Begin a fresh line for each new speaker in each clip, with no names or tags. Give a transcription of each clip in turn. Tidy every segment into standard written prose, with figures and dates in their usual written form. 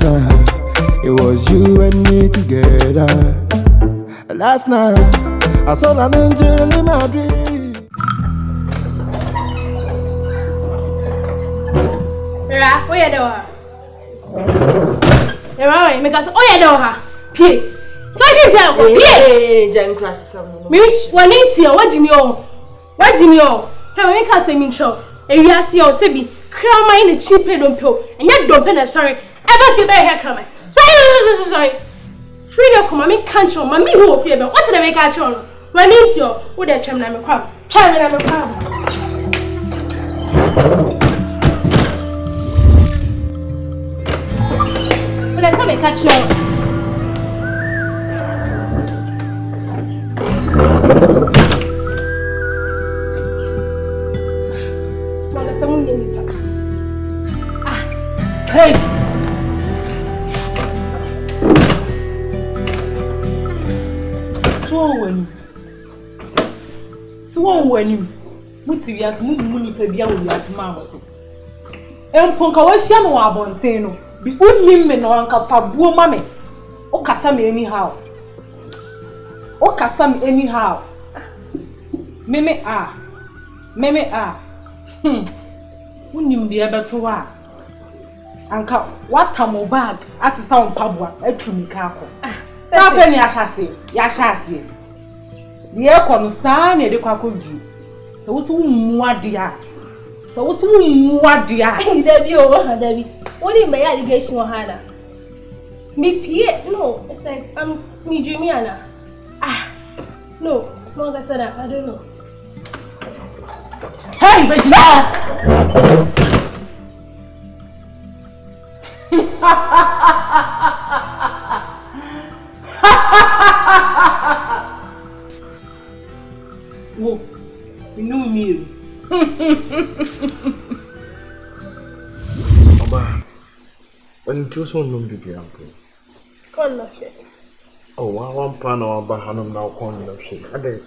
last night, it was you and me together. Last night, I saw an angel in my dream.
Ra, where you doing? Ra, make us. Oh, you doing? Pay. So you can pay.
Jan Cross.
Me, one into you. What do you mean? What do you mean? How we can say me show? And you see your sebi. Crown mine the cheap don't pill. And yet don't pay. Sorry. Ever feel better here coming? Sorry. Freedom come. I mean can't show. Mommy who fear me. What's the make I show? One into you. Who that try me na me crab? Try me na me crab. But I saw me catch you.
Hey! So when you put you as money for the hour at Mammoth. And Ponkawasia no abonteno, be only men or Uncle Pabu Mammy. O Cassam anyhow. O Cassam anyhow. Meme ah. Wouldn't be able to work. Anka, what time bag at the sound pabwa, a true carco. Sapeni Yashasi. The aircon sign a quaco view. So was what dear.
Debbie over Debbie. What is my allegation or Hannah? Me Pierre? No, it's like me Jumiana. No, Mother said I don't know.
Hey, but now! Oh, you know me.
Oba, when it was one number, oh, one pan or Bahanum now calling of shit. Are they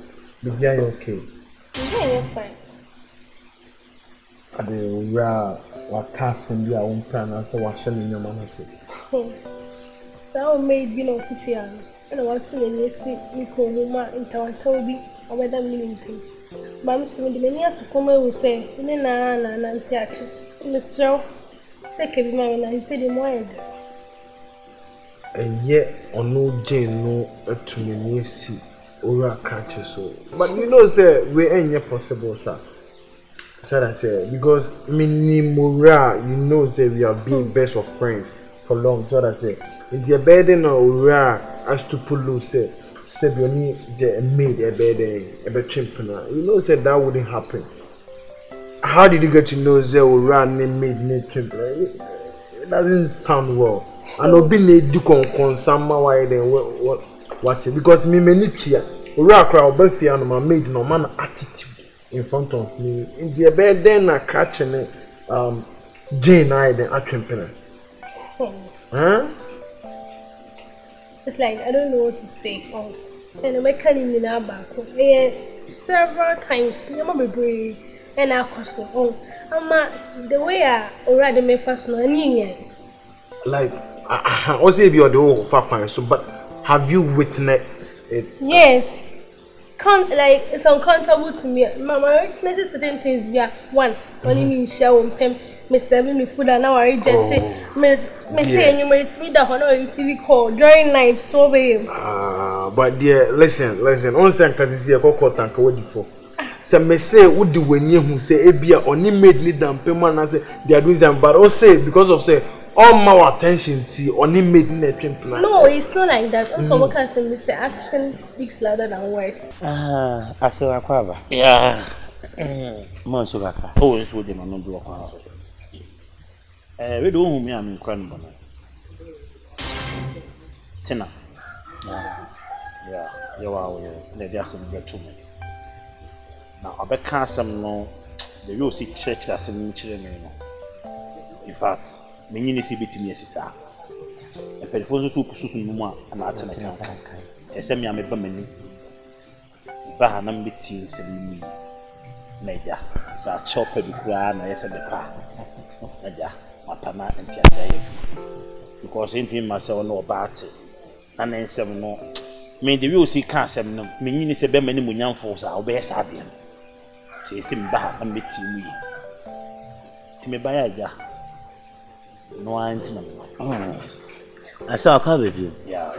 okay?
Yeah, fine.
Are they rare what casting their own plan as a washing in your manner?
So made you know to fear. And I want to see Nico Muma in Toby or whether meaning. Mamma said the many to come will say, Nana and Nancy action. Mr. Second man, I said in word.
And yet, on no Jane, no to me, see, or catches so. But you know, sir, we ain't possible, sir. So I say, because Minimura, you know, say we are being best of friends for long. So I say, it's a burden or rare as to pull say, Sebioni made a burden, a bed chimpana. You know, said that wouldn't happen. How did you get to know they will run and made me chimpana? It doesn't sound well. I know being a duke on some why then what's it? Because me many here, Ura crowd, Buffy and my maid no man attitude in front of me. In the bed, then I catching it. Jane, I then I chimpana. Huh?
It's like I don't know what to say. And I'm calling in our back. Several times, I'm a brave and I cross the way I already made first no
like I was if you're the old papa, so but have you witnessed it?
Yes. Like it's uncomfortable to me. My witnesses certain things via one, only me share on pem. Me serving me food and now I just say me say enumerate me that when I receive call during night 12 a.m.
But dear, listen. On Saint Catisia, Coco Tanka, what before? Some may say, would do when you who say Abia only made me damn payment and say they are doing them, but also because of say all my attention to only made me a plan.
No, it's not like that. Uncle Mokasa say action speaks louder than words.
I saw a quava. Yeah. Monsugaka. Always with them on no block. We don't me, I'm incredible. Tina. Yeah, you are the just to me. Now, I bet some no, the real see church that's in children. In fact, many see between me, sister. A telephone soup, Susan Muma, and I tell you, I send me a member. Bahanam between some major. So I chop a big grand, I said the car. Major. Mapama and Tiatai. because anything myself no about it. And then seven no. Me the real see can't seven no. Me ni se be many munyan force a obey sabian. So you see me back and meet you. Timmy by ya. No antina.
I saw a car with you.
Yeah.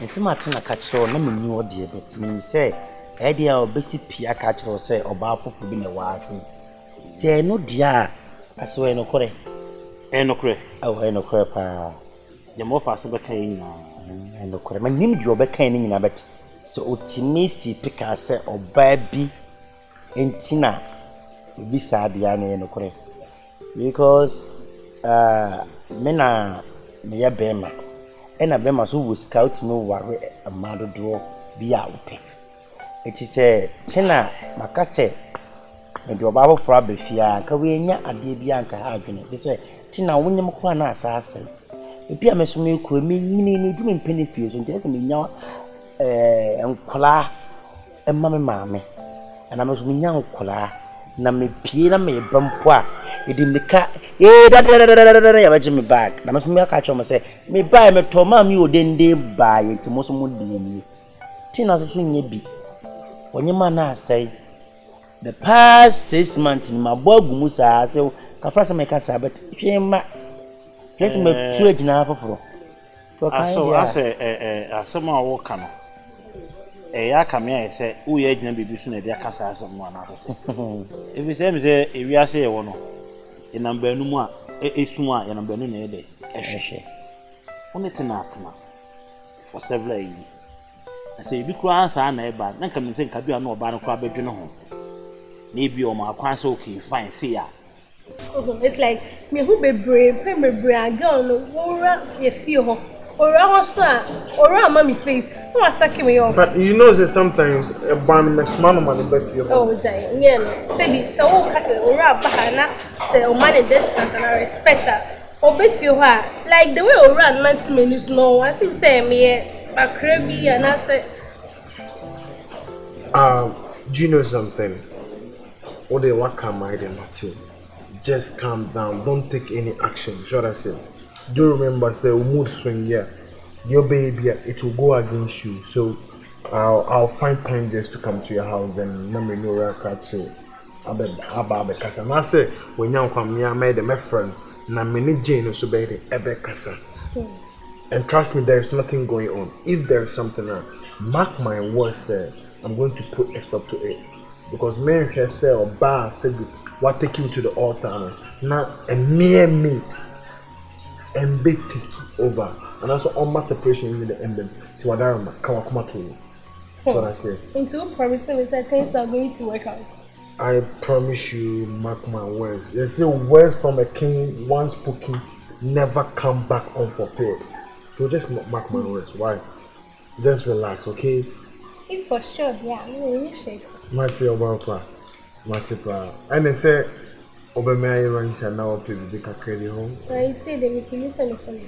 And some Martin a catch all, no me dear, but me say, idea of basic Pia catch or say, or bar for being a wild thing. Say, no dear, I swear no correct.
No correct.
Oh, no correct.
The more fast as came.
And no correct. My name is Robert Canning in a bet. So, Timisi Picasso or baby and Tina be sad, Yanni, no correct. Because, Mena, me a bema. And a bema so will scout no worry a mother draw be out. It is a Tina Macase. And your Bible for a befia, Kawina, a dear Bianca Hagin. They say, Tina, when you make one assassin. If you are Miss Milk, me doing penny fields and just me now, and Cola and Mammy, and I must be young Cola. Nammy Pina me bumpoa. It didn't make cat. Eh, that me back. I must me catch on say, me buy me to mamma, you didn't buy it, most would be. Tina's a swing ye be. When your man say, the past 6 months in my boy Musa, so Kafrasa make us but came just me 2 and a half of.
So I say, someone walk on. Ya come here say we age na bibi so na dia kasa asem no na say if you say we are say wono e number nu mu a esu a e number nu na e dey ehwehwe one tina for several years I say bi kura ansa na e ba na kam say nka bi na oba no kura bedwe no ho na e bi o ma kwan say okay fine say ya
it's like me who be brave girl no wora ye feel ho or mommy face. No, I suck me off.
But you know that sometimes a band makes man on the back of
oh, Jay, yeah, baby, so cousin, or Bahana, say, oh, man, distance, and I respect her. Or bet you her, like the way I run 90 minutes, no, I think, say, me, but crabby, and I said,
do you know something? Or they walk come my Martin. Just calm down, don't take any action. Sure, I said. Do remember, say, mood swing, yeah. Your baby, it will go against you. So, I'll find time just to come to your house and let me know where I can say. About because I say, when you come here, I made my friend, and I'm in Jane, so baby, ever casa. And trust me, there's nothing going on. If there's something else, mark my words, sir, I'm going to put a stop to it. Because Mary can say, or bar, said, what take you to the altar, not a mere me. And big take over, and also on my separation in the ending to Adarama, come to you. That's what I say.
Into promising me that things are going to work out.
I promise you, mark my words. They say words from a king once spoken never come back unfulfilled. So just mark my words. Why? Just relax, okay?
It's for sure, yeah. You shake.
Mati Obapa, and they say. Obama runs and now to the Kakari home.
I say they will feel something.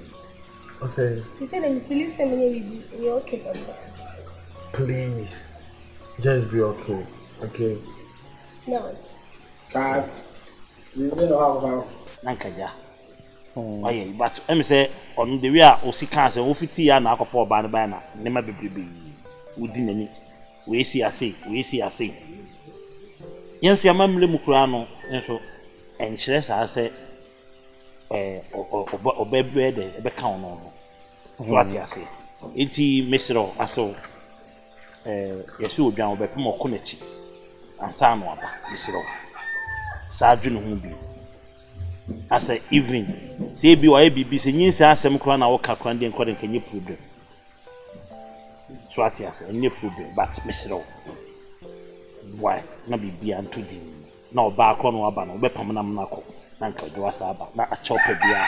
I say,
you said they will feel something. You're okay for that.
Please, just be okay, okay?
No.
Cat, you know how about
Nankaja. Why, but let me say, on the way out, or see cancer, or 50 years now for Banana, never be within any. We see, I say. Yes, your mamma Mukrano, and so. And she says, I say, or bread, a count on. What I say. It's Mr. Aso, yes, you down by more Conechi and Sanoa, Mr. Sergeant Humbi. I say, evening, say, be or be busy, yes, I some crown our Caquandi and Cordon can you prove them. Swat, yes, and you prove them, but Mr. Why, not be beyond 2D. No back on Wabano, Bepam Nako, Nanka Joasaba, not a chopper beer.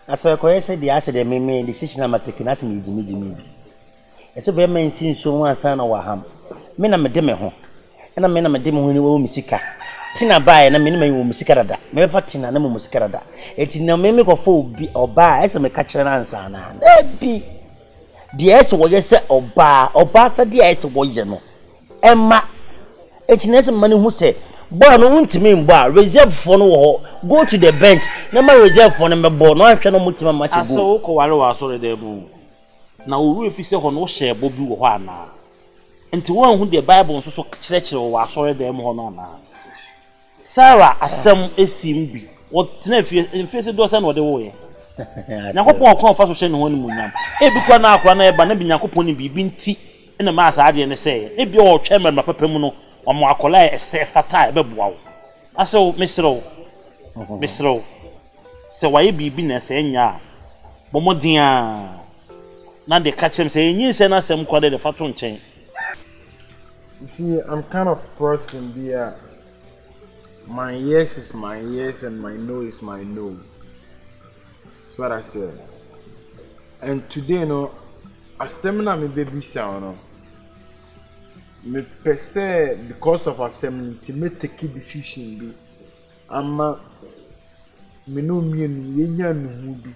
As I said, the answer they made decision I'm taking as me, Jimmy. As a very man seems so one son or ham. Men am a demo, and a man am a demo when you will Missika. Tina buy and a minimum Missicada, never Tina, no Missicada. It's no mimic of fool be or buy as a catch an answer. That be the S was yes or bar or bassa the S was general. Emma. It's not money who said, Boy no ntimi mbo reserve for no go to the bench na ma reserve for no me ball no ahwe no mutima match go
aso ko wale wa so de mu na wo refi se ho no hye bo bi wo ho ana enti won hu the bible nso so kyerɛkyerɛ wo asɔre de mu ho no ana Sarah asɛm esim bi wo tena fi se do se no de wo ye Nyakopon okon fa so hye ne ho ni munyam e bi kwa na akora na eba na bi Nyakopon ni bibi nti ina ma asa ade ne se e bi o twɛ mma papa mu no omo akola ese fata e beboa wo aso misro se waye bibi na se nya bomodia na de kachem se yin se na sem kwade de fato nchen.
You see, I'm kind of person there. My yes is my yes and my no is my no. That's what I said. And today, a seminar me baby sound, me per se because of a seminar to make a key decision be. I'm me no me no be.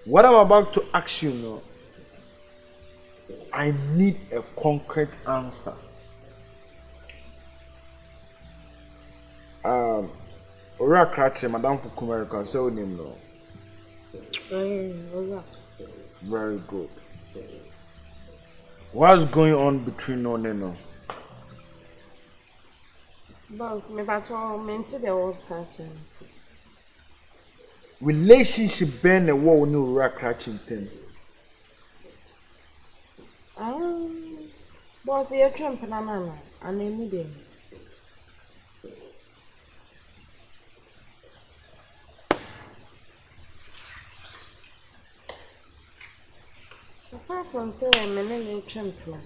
What I'm about to ask you now, I need a concrete answer. Ora Krache, Madam Fukumerica, so name no. Very good. What's going on between no and no?
Boss, me patrol mental the old fashion.
Relationship been a war no Ora Krache thing.
Boss, you're tramping on and they need him. Apart from saying, I'm a champion.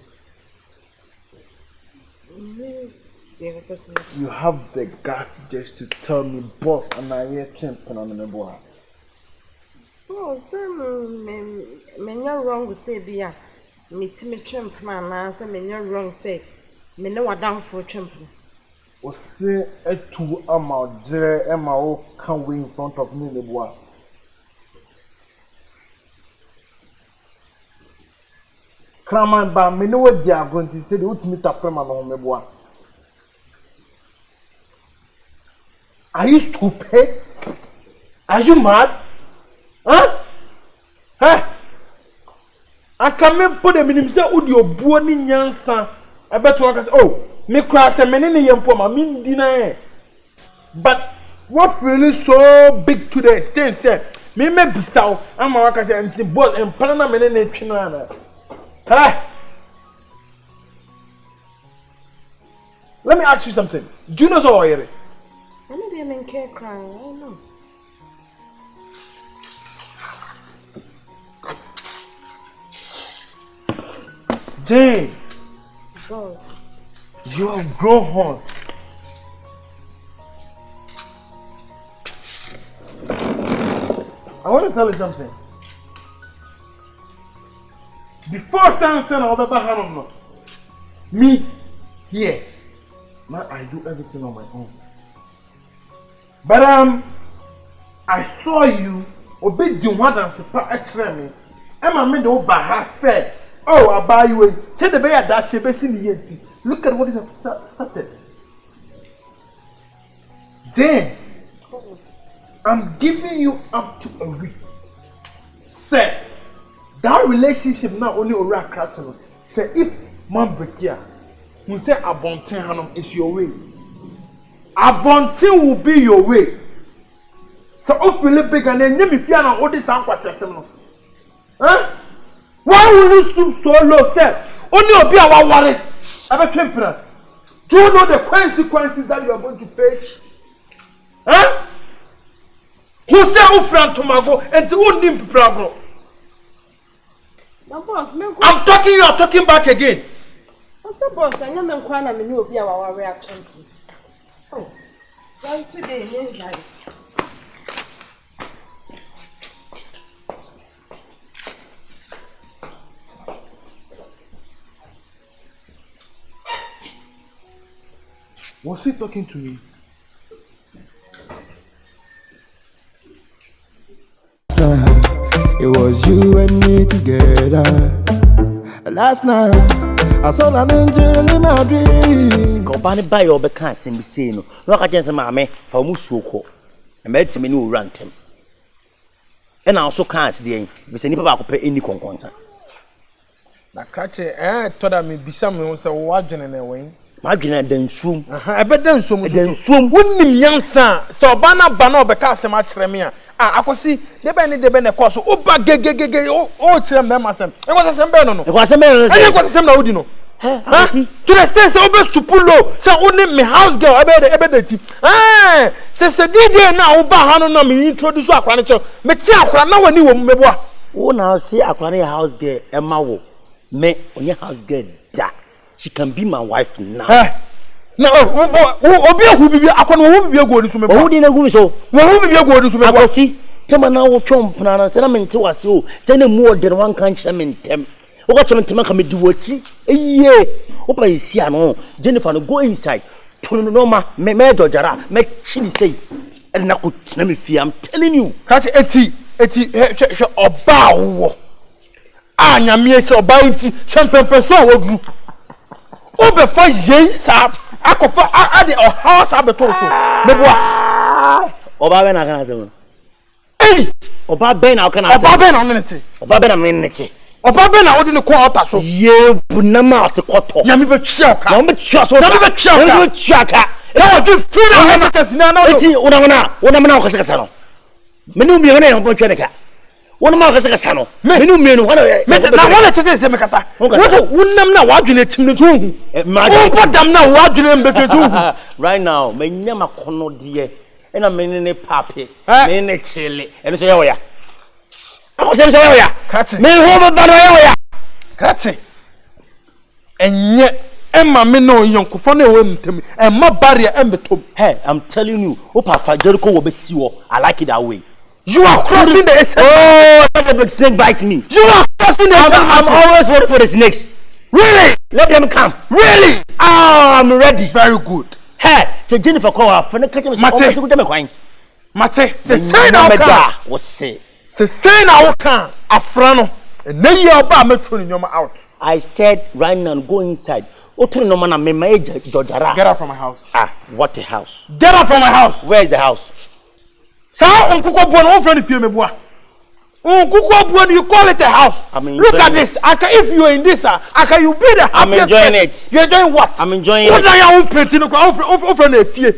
You have the gas just to tell me, boss, and I hear champion on the board.
Oh, so, me no wrong with say, Bia. Me champion, and I say, me no wrong say, me no down for champion.
O say, a two amount, there, Emma, oh, can't wait in front of me in the board. Kraman ba me know what they are going to say. They would meet up from on me boy. Are you stupid? Are you mad? Huh? Huh? I can't put them in himself with your bony nyansa. I bet you say, oh, me cry say me nene yempo ma me dinner. But what really so big to the extent say me bisau am a waka say and boss and panana me nene twino. Hey! Let me ask you something. Do you know so I
don't even care crying, I don't know.
Jane,
God.
you have grown horns. I want to tell you something. Before Samson or Baba Hanon, me here, now I do everything on my own. But I saw you obey the one and super extra me. Emma made the Baha said, oh, I'll buy you a said the bear that she basically look at what you have started. Then I'm giving you up to a week. Say that relationship not only Ora Kraton. Say if man break here, we say Abontin Hanum is your way. Abontin will be your way. So if we live big and then me piano all this and question. Huh? Why will you stoop so low, sir? Only be our worry. I'm a temper. Do you know the consequences that you are going to face? Huh? Who say Ufran Tomago and to Undim Bravo? I'm talking, you are talking back again.
What's the boss? I know I'm and you will be our reaction. Oh, well, today,
Was he talking to me?
It was you and me together. Last night
I saw an angel in my dream.
Go banny by your becan, send me saying, no, I can't say, mammy, for Musuko. I met him in new rant him. And I also can't see the end, with any papa pay any concern.
Na kache toda me bisa me so wadwene na wen.
Madwene dan sum.
Aha, ebe dan sum so.
Dan sum
wonnim nyansa. So ba na obeka asem a kire me a. Akosi de be ne course. Oba gegegege o kire me ma asem. E kwase sem be no no.
E kwase me no.
E kwase sem na odi no.
Akosi.
To the state say obe stupulo. Say woni me house girl ebe de ti. Se dide na wo ba ha no na me introduce akwa ne che. Me ti akwa na wani wo meboa.
Wo na see akwa ne house girl e ma wo. Me onye house girl da. She can be my wife now.
No, obi ahu bibi akwa wo bibi ego ni so me.
Wo di na gu mi so.
Wo bibi ego ni so me.
Akosi. Tema na wo twom pna na se na mente wase o. Se na mu order wan kan kire mentem. Wo ko twom tema ka me di wachi. Eye. Wo pa isi ano. Jennifer no go inside. Tunu no ma me dojara. Me chini sei. E na ko tina me fie. I'm telling you.
Catch eti oba wo. Anya me se oba nti champempe so awodru. Obe fa yen sharp. Akofa ade o house abeto so. Meboa.
Oba be na kana se.
Hey!
Oba be na kana se.
Oba be na onete.
Oba be na menete.
Oba be na odi ne ko altar so.
Ye buna ma se koto.
Nyame be twa ka.
Na me twa so.
Nyame be twa ka.
Nyame be twa ka.
E wo do feel na messages na na.
Eti una ko se kasa no. Menu mi na ho twa ne ka. Wona ma ka se kasa no. Menu mi no wana.
Na wona tete se me kasa. Wo wonnam na wadwene tim ne to hu. Wo podam na wadwene mbefe to hu.
Right now, me nyama kono de. E na me ne pape. Me ne chile. E no so ya. Ako se so ya. Me ho ba no ya.
Kati. Enye Emma me no yonkofo na ewe mtem. Emma barrier embetom.
Hey, I'm telling you, Opa Jericho will be see you. I like it that way.
You are crossing the ocean.
Oh, let the big snake bite me.
You are crossing the ocean.
I'm always ready for the snakes.
Really?
Let them come.
Really?
Ah, I'm ready.
Very good.
Hey, say Jennifer call her friend catch me.
Mate, say na oka.
What say?
Say na oka. Afrano. Na ye oba metro ni nyoma out.
I said right now go inside. Otu no man na me my jojara.
Get out from my house.
Ah, what a house.
Get out from my house.
Where is the house?
Sa onkuko buo no friend fie meboa. Onkuko buo you call it a house. Look at this. If you are in this, you be the happiest.
I'm enjoying it.
You enjoying what?
I'm enjoying it.
What are you painting no friend e fie?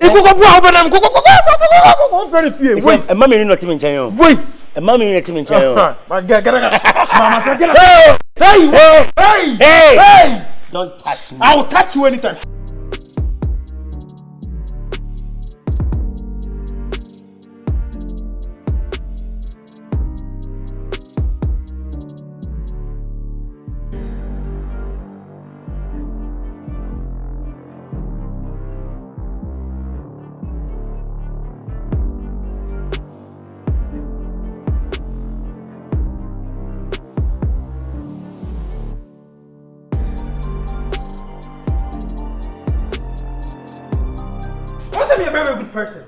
Ikuko buo obenam kuko friend fie.
Wait, e mama ni no tim nchen yo.
Wait.
E mama ni no tim nchen yo.
Get. Mama get. Hey.
Don't touch me.
I will touch you anytime. Very good person.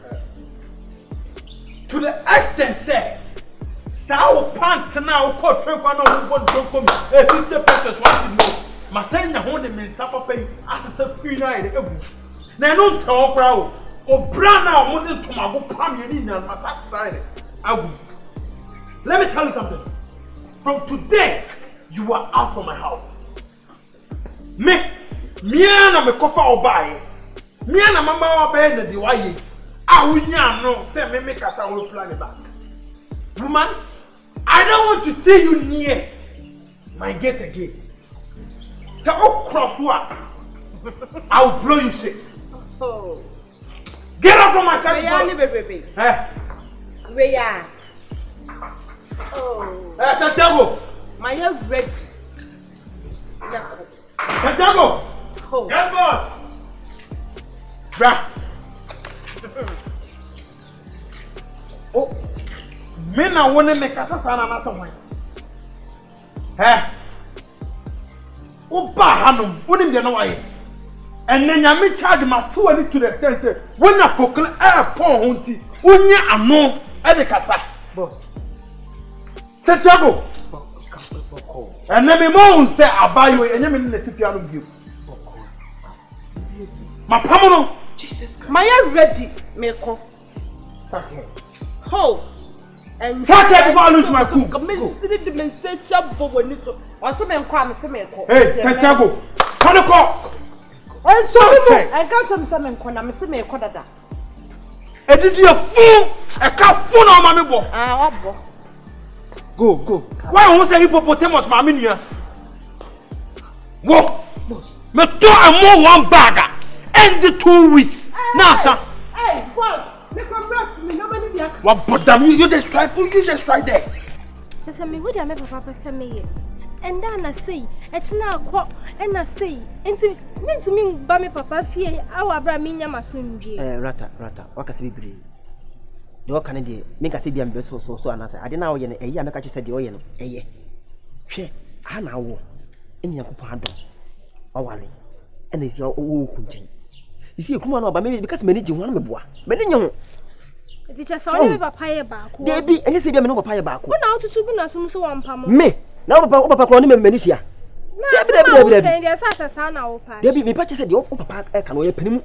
To the extent say, Sao pants now caught trunk on one don't come. 50 pesos want to know. My son, the home and suffer pay as a free night. Now, don't tell crowd or brown now, wanting to my book, palm your in and my side. Let me tell you something. From today, you are out from my house. Me and a coffer or buy. Me and mama wa be the why awunya no say me make us will plan back. Woman, I don't want to see you near my gate again. So cross what? I'll blow you shit.
Oh.
Get up from my side.
Baby. Where are? Oh.
Santiago.
My red.
Santiago.
Oh.
Yes, boss. Bra. Oh, me na wone me kasa sana na someone. O ba hanum, woni me na waye. Enne nyame charge ma to ani to the extent say, when ya kokle pon honti, wonya ano e de kasa. Boss. Santiago.
And let me moan say I buy you and you mean the piano view. My Pamano,
Jesus, my ready, Meko. Ho, and
Sack if I lose my cool.
The mistake of Bonito, or some men cry for Meko.
Hey, Santiago, 10 o'clock.
And so I got some and Kona, Mr. Meko.
And did you fool? A calf full of mammy bo.
Ah,
go. Why was a hippopotamus, mammy? Whoa, me two and more one bagger. And the 2 weeks. Now, sir.
Hey, what? Make a breath me, nobody be a.
What, but damn you just try there.
Just me, who did I make papa send me? And then I say, it's now quite, and I say, and to me, by me papa fear, our braminia masunji.
Rata, what can be? The what can I do? Make a Sibian vessel so, and I said, I didn't know a year, make you said the oil, a year. She, I know, in your pardon, or worry, and it's your old content. You see, come on, but maybe because many you want me, boy. Many young.
It's just only papaya back.
There be any Sibian no papaya back.
What now to two good as so one pam?
Me, now Papa Clonim Menicia. There be me purchased the open papa can wear penny.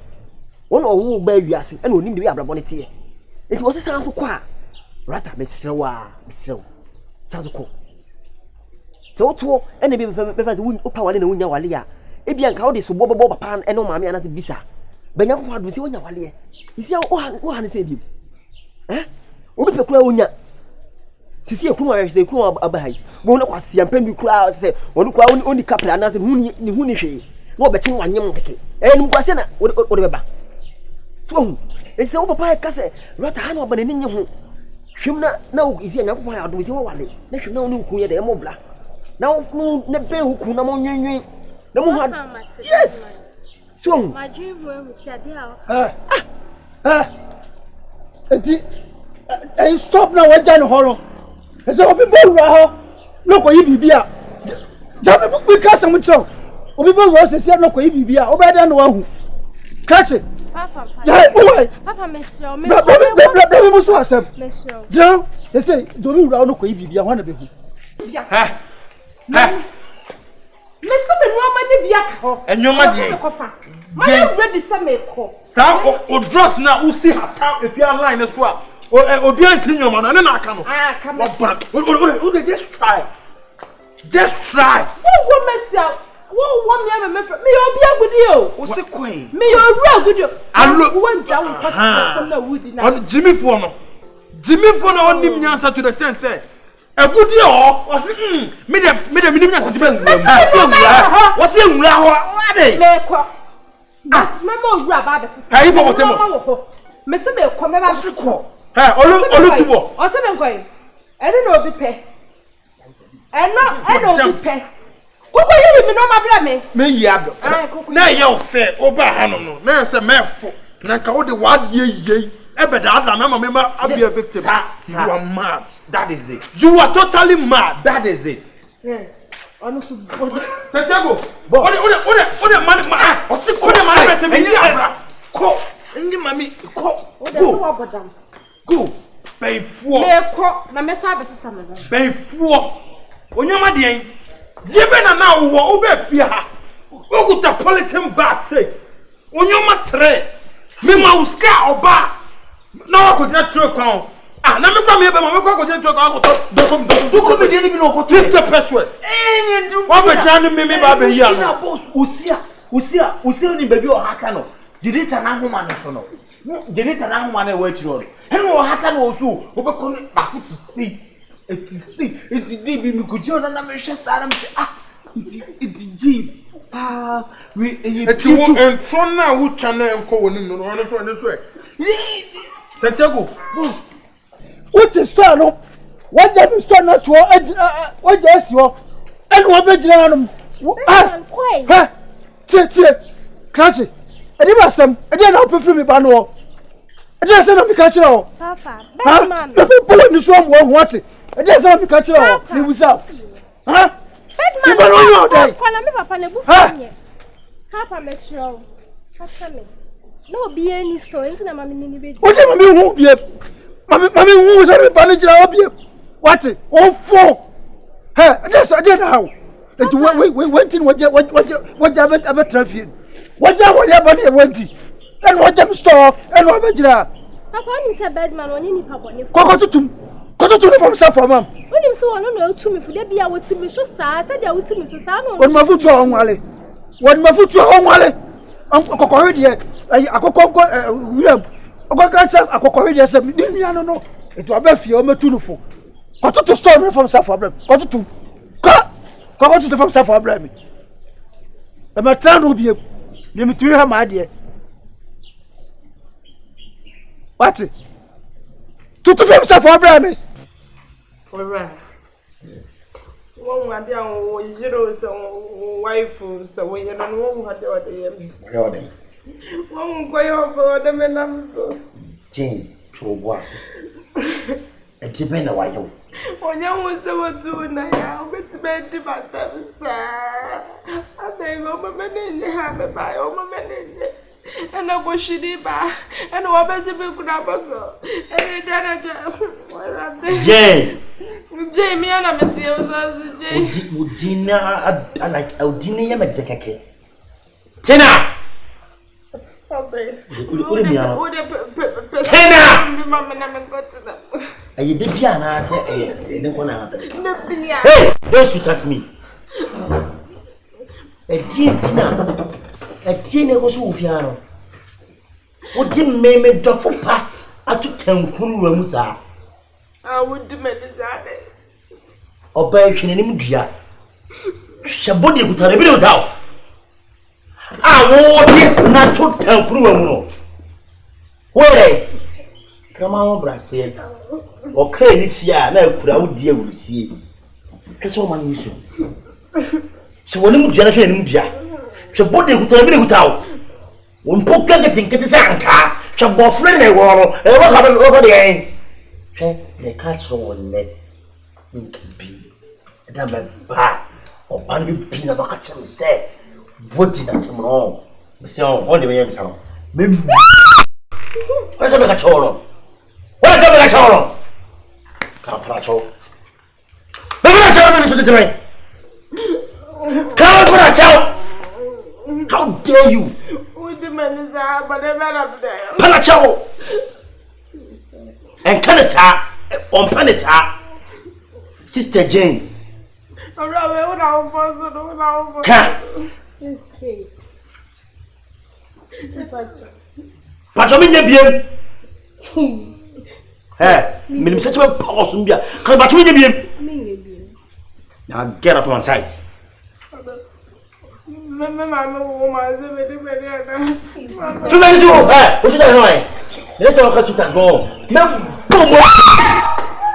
One or who bear you ass and will need to be a bonnet. It was a sound so quiet. Rata, Mr. So sounds cool. So, too, and the baby wouldn't power in the window. If you account this Bobo pan and no mammy and as a visa. But young one was on your wally. You see how one save you. Eh? Open the crown. See a crew, I say, crew abai. Won't was see a penny crowd say, one crown only couple and as a hoonish. No betting 1 young kitten. And was in it, whatever. So, it's over by a cassette, Ratano, but in your home. Shimna, no, is here now. Why do we say, Wally? Let you know who are the mobla. Now, no, never who could not on you. No more. Yes. So
my dream was said,
And stop now, what Jan Horror. And so people look what you be. We cast some song. People was a set look what you be. Over than one. Catch it.
Papa, Miss Row,
Miss Joe, they say, don't you look what you be. I want to be.
Mr. Benoit,
and your money.
My ready some
some or dress now, who see her town if you are lying as well. Or be a senior man, and then I come. Come on, just try. Just try.
Who will myself? Who want me ever me? You'll be a good deal.
What's the quay?
Me, you're real good deal.
I look
one down,
on Jimmy Fono. Jimmy Fono on him answer to the stand said. A good deal, was it? Made a minimum as a what's in Rawa?
Mamma, Rabbi,
I bought
Mr. Bill, come about the call.
Or
7 going. I don't know, be pay. And not, I don't pay. Who will you even know my blame?
Me, Yab. Now you say, over Hanono, there's a map for Naka, the 1 year. Ever that I remember I'll be a victim. You are mad. That is it. You are totally mad. That is it.
Honestly,
Santiago, what the money? What's the money? Call, and you mammy, go. Pay for
my mess.
pay for when you're my dear. Given an hour over fear. Who got a politan back say when you're my tray. Mima will scare or bar. Now I could not throw a crown. Ah, now me come here, but my go to don't come be any no go to the pesos. What we trying me baby here.
boss usia ni baby o haka no. Jirita na homa no so no. Jirita na homa na we chiro. He no haka no so, obekọ ni ba ku ti see. It did be me kujo na me hwe sara me it did. We
et you and from now who channel enko woni no no so. Santiago,
what is stone? What the stone not to what yes you and what be general ah catch it and you must some and then help me by no and then say no catch it
Papa,
man people in this one want it and then say no catch it you was out huh
you
know that
Papa le bu Papa me show catch me. No be any story na mama ni be.
O de mama hu bie. Mama hu so be bani jira obie. What? O fo. That's I didn't how. That we went in what you traffic. What you body went in. And what them store and what Papa
is a bad man on any papa.
Go to from self for mum.
When you saw no to me for the be I would see me so sad, said I would see me so sad.
When my foot on Wally. When my foot on Wally. Uncle Corridia, I no. It will be few me tuneful. Got to store from self problem. Got to go to the from self problem. And my town will be me to her, my dear. What? To from self problem.
All right. One was down 0 so wife so we don't know what they are. One go over the men.
Jane, to was. A depend why you.
When you was the two now, but bed to myself, sir. I say, oh, my man, you have a buy, oh, my man. And I was shitty by, and what better to be good up also. And
Jane.
Jamie and I'm a deal, Jane.
Would dinner like a dinner at the Tina! Are you the piano? I say, no one happened. Hey, don't shoot at me. A dear Tina. A tina was Ufiano. What didn't make me Dr. Pa? I took 10 rooms. I
would demand that.
Operation in India. Shabody would have a bit out. I won't not took 10 rooms. Where? Come on, Brassier. Okay, if you are now, could I would deal with see. That's all my issue. So, when you generation in India. Shabody would have been out. When poor getting get his anchor, Shabbo friend a wall, and what happened over the end? They catch on net. You can be a damn bad or bandy pin of a catch and say, what did that tomorrow? Miss on the way himself. Where's the cachoro? Where's the cachoro? Capracho. Maybe I shall be to the train. Come for a child. How dare you?
Who the man is that? But they're not up there.
Panacho! And Canisa on Panisa, Sister Jane. Patromina bien. Eh, Minister Pausumbia, Calbatwin bien. Now get up on sight. Tremendous, what should I know? Let's talk about that go.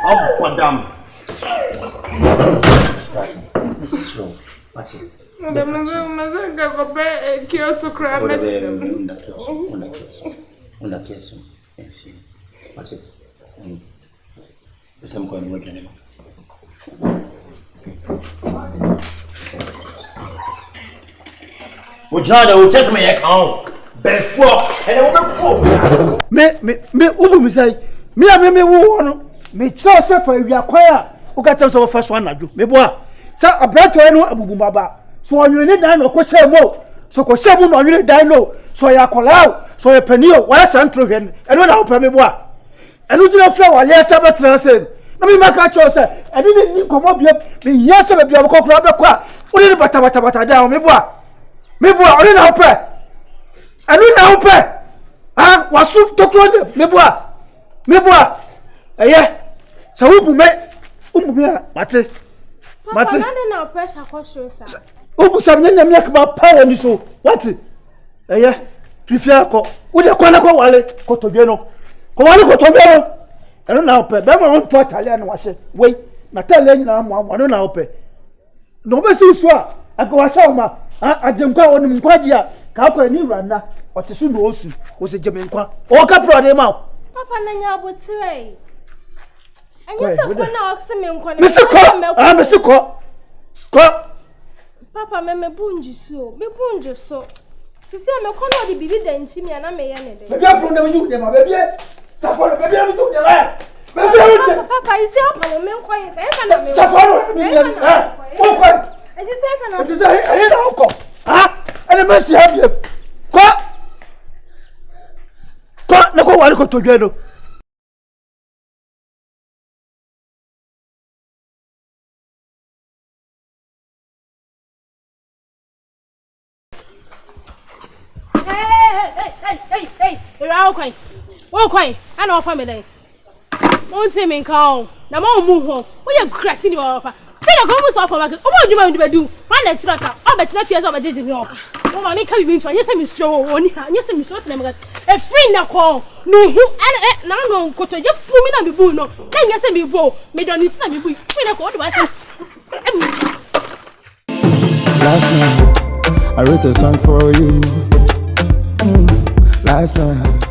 Oh, madam. This is true. What's it? What's it? I'm going to work anymore. Ujana will test me account. Before
me ubu say me wo me tell say for wi akwai o ka tell so first one na do me boa say abrato no abubu baba so onwere ni dan no ko say mo so ko say mu no onwere dan no so ya kola so ya panio wa santro hwen e no na opa me boa enu jira fra wa le say betra say na me maka cho say e ni komo bia me yes be bia ko kura be kwa o ni bata down me boa o ni na opa anu na opa ah wasu tokro me boa eye sa wubu me mate
Papa na na pressure kwasho sa
wubu sam nyanya me akba power ni so what eye fifia ko wo de kwa na kwa wale ko tobie no anu na opa be ma on to atale na wase wei na tale nyina mo anu na opa no be si so a agwa sha ma ajenkwa onim nkwaji a ka akwa ni wrana otisu no osu wo se jemenkwa o ka pro de ma
Papa na nya abotire anya se ko na okse me nkwa
na mesiko ko
Papa me bunji so sisi me ko na de bibi da nchi mi ana me ye ne de
be bia pro na me nyu de ma be bia sa fo be bia me tu de la be bia
Papa isi apa men quiet. Eh?
Safari, what?
Is it safe enough?
It is a uncle. Ah, and a mercy have you. What? What? No, I go to Gado.
Hey, you're out quiet. Walk quiet. I know family. Won't take me count. Now, mom move home. We are crashing your offer. Pena go muso offer market. What do you do? Run the trust. All the 12 years of a digit. Mama, make come into yes, I'm sure only. Yes, I'm sure them. A friend now call. No, who and no, go to your fool and be boo. No, then yes, and be boo. Made on this time be boo. When I call
last night, I wrote a song for you. Last night.